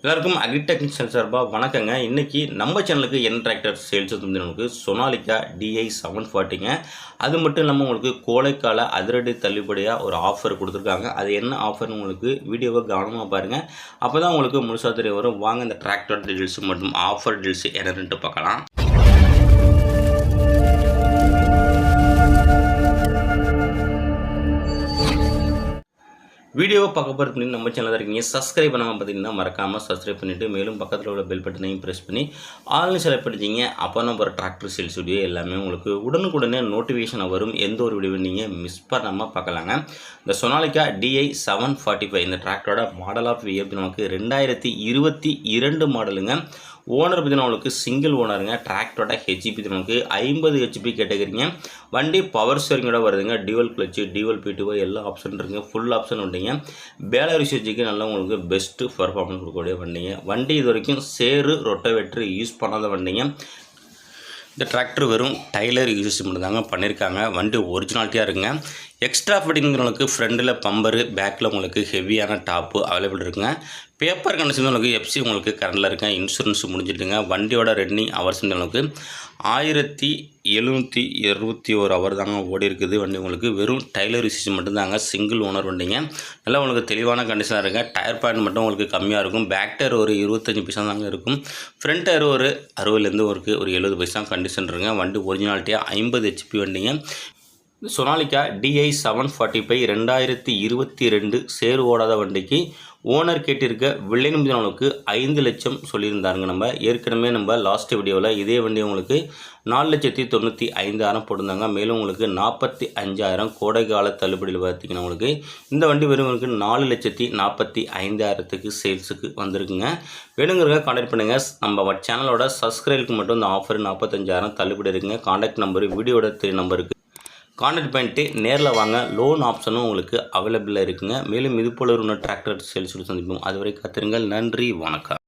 எல்லாருக்கும் அக்ரிடெக்னிக்கல் சார்பாக வணக்கங்க. இன்றைக்கி நம்ம சேனலுக்கு என் டிராக்டர் சேல்ஸ் வந்து நமக்கு சொனாலிகா DI 740ங்க. அது மட்டும் இல்லாமல் உங்களுக்கு கோடைக்கால அதிரடி தள்ளுபடியாக ஒரு ஆஃபர் கொடுத்துருக்காங்க. அது என்ன ஆஃபர்னு உங்களுக்கு வீடியோவை கவனமாக பாருங்கள். அப்போ தான் உங்களுக்கு முழுசாக தெரிய வரும். வாங்க இந்த டிராக்டர் டீட்டெயில்ஸ் மற்றும் ஆஃபர் டீட்டெயில்ஸ் என்னென்னு பார்க்கலாம். வீடியோவை பார்க்க போகிறது நம்ம சேனலில் இருக்கீங்க. சப்ஸ்கிரைப் பண்ணாமல் பார்த்தீங்கன்னா மறக்காமல் சப்ஸ்கிரைப் பண்ணிவிட்டு மேலும் பக்கத்தில் உள்ள பெல் பட்டனையும் ப்ரெஸ் பண்ணி ஆன்லைன் செலக்ட் பண்ணிட்டீங்க. அப்போ நம்ம ஒரு டிராக்டர் சேல்ஸ் வீடியோ எல்லாமே உங்களுக்கு உடனுக்குடனே நோட்டிஃபிகேஷன் வரும். எந்த ஒரு வீடியோ நீங்கள் மிஸ் பண்ணாமல் பார்க்கலாங்க. இந்த சொனாலிகா DI 745 இந்த டிராக்டரோட மாடல் ஆஃப் இயர் நமக்கு 2022 மாடலுங்க. ஓனர் பார்த்தீங்கன்னா உங்களுக்கு சிங்கிள் ஓனருங்க. டிராக்டரோட ஹெச்பி நமக்கு 50 HP கேட்டகரிங்க. வண்டி பவர் ஸ்டேரிங்கோட வருதுங்க. டியூவல் கிளச்சு, டியூவல் PTO எல்லா ஆப்ஷன் இருக்குங்க. ஃபுல் ஆப்ஷன் வண்டிங்க. பேலர் யூசேஜுக்கு நல்லா உங்களுக்கு பெஸ்ட்டு பர்ஃபார்மன்ஸ் கொடுக்கக்கூடிய வண்டிங்க. வண்டி இது வரைக்கும் சேரு ரொட்டவேட்டர் யூஸ் பண்ணாத வண்டிங்க. இந்த டிராக்டர் வெறும் டைலர் யூஸ் மட்டும் தாங்க பண்ணியிருக்காங்க. வண்டி ஒரிஜினாலிட்டியாக இருக்குங்க. எக்ஸ்ட்ரா ஃபிட்டிங்கிறவங்களுக்கு ஃப்ரண்டில் பம்பரு, பேக்கில் உங்களுக்கு ஹெவியான டாப்பு அவைலபிள் இருக்குங்க. பேப்பர் கண்டிஷன் உங்களுக்கு FC உங்களுக்கு கரண்டில் இருக்குங்க. இன்சூரன்ஸ் முடிஞ்சிட்டுங்க. வண்டியோட ரன்னிங் ஹவர்ஸ் உங்களுக்கு 1761 ஹவர் தாங்க ஓடி இருக்குது. வண்டி உங்களுக்கு வெறும் டைலர் யூசேஜ் மட்டும்தாங்க. சிங்கிள் ஓனர் வண்டிங்க. நல்லா உங்களுக்கு தெளிவான கண்டிஷனாக இருக்குங்க. டயர் பாயிண்ட் மட்டும் உங்களுக்கு கம்மியாக இருக்கும். பேக் டயர் ஒரு 25 பைசா தாங்க இருக்கும். ஃப்ரண்ட் டயர் ஒரு 60லேருந்து ஒரு 70 பைசா கண்டிஷன் இருக்குங்க. வண்டி ஒரிஜினாலிட்டியாக 50 HP வண்டிங்க. சொனாலிகா DI 745 2022 சேரு ஓடாத வண்டிக்கு ஓனர் கேட்டிருக்க விலை அளவுக்கு 5 லட்சம் சொல்லியிருந்தாருங்க. நம்ம ஏற்கனவே நம்ம லாஸ்ட் வீடியோவில் இதே வண்டி உங்களுக்கு 4,95,000 போட்டிருந்தாங்க. மேலும் உங்களுக்கு 45,000 கோடைக்கால தள்ளுபடியில் பார்த்தீங்கன்னா உங்களுக்கு இந்த வண்டி வெறும் உங்களுக்கு 4,45,000க்கு சேல்ஸுக்கு வந்திருக்குங்க. வேணுங்கிறத கான்டாக்ட் பண்ணுங்கள். நம்ம சேனலோட சப்ஸ்கிரைபுக்கு மட்டும் இந்த ஆஃபர் 45,000 தள்ளுபடி இருக்குங்க. கான்டாக்ட் நம்பரு வீடியோட 3 நம்பருக்கு கான்டாக்ட் பண்ணிட்டு நேரில் வாங்க. லோன் ஆப்ஷனும் உங்களுக்கு அவைலபிளாக இருக்குங்க. மேலும் இது போல ஒரு டிராக்டர் சேல்ஸ் சந்திப்போம். அதுவரை காத்திருங்கள். நன்றி, வணக்கம்.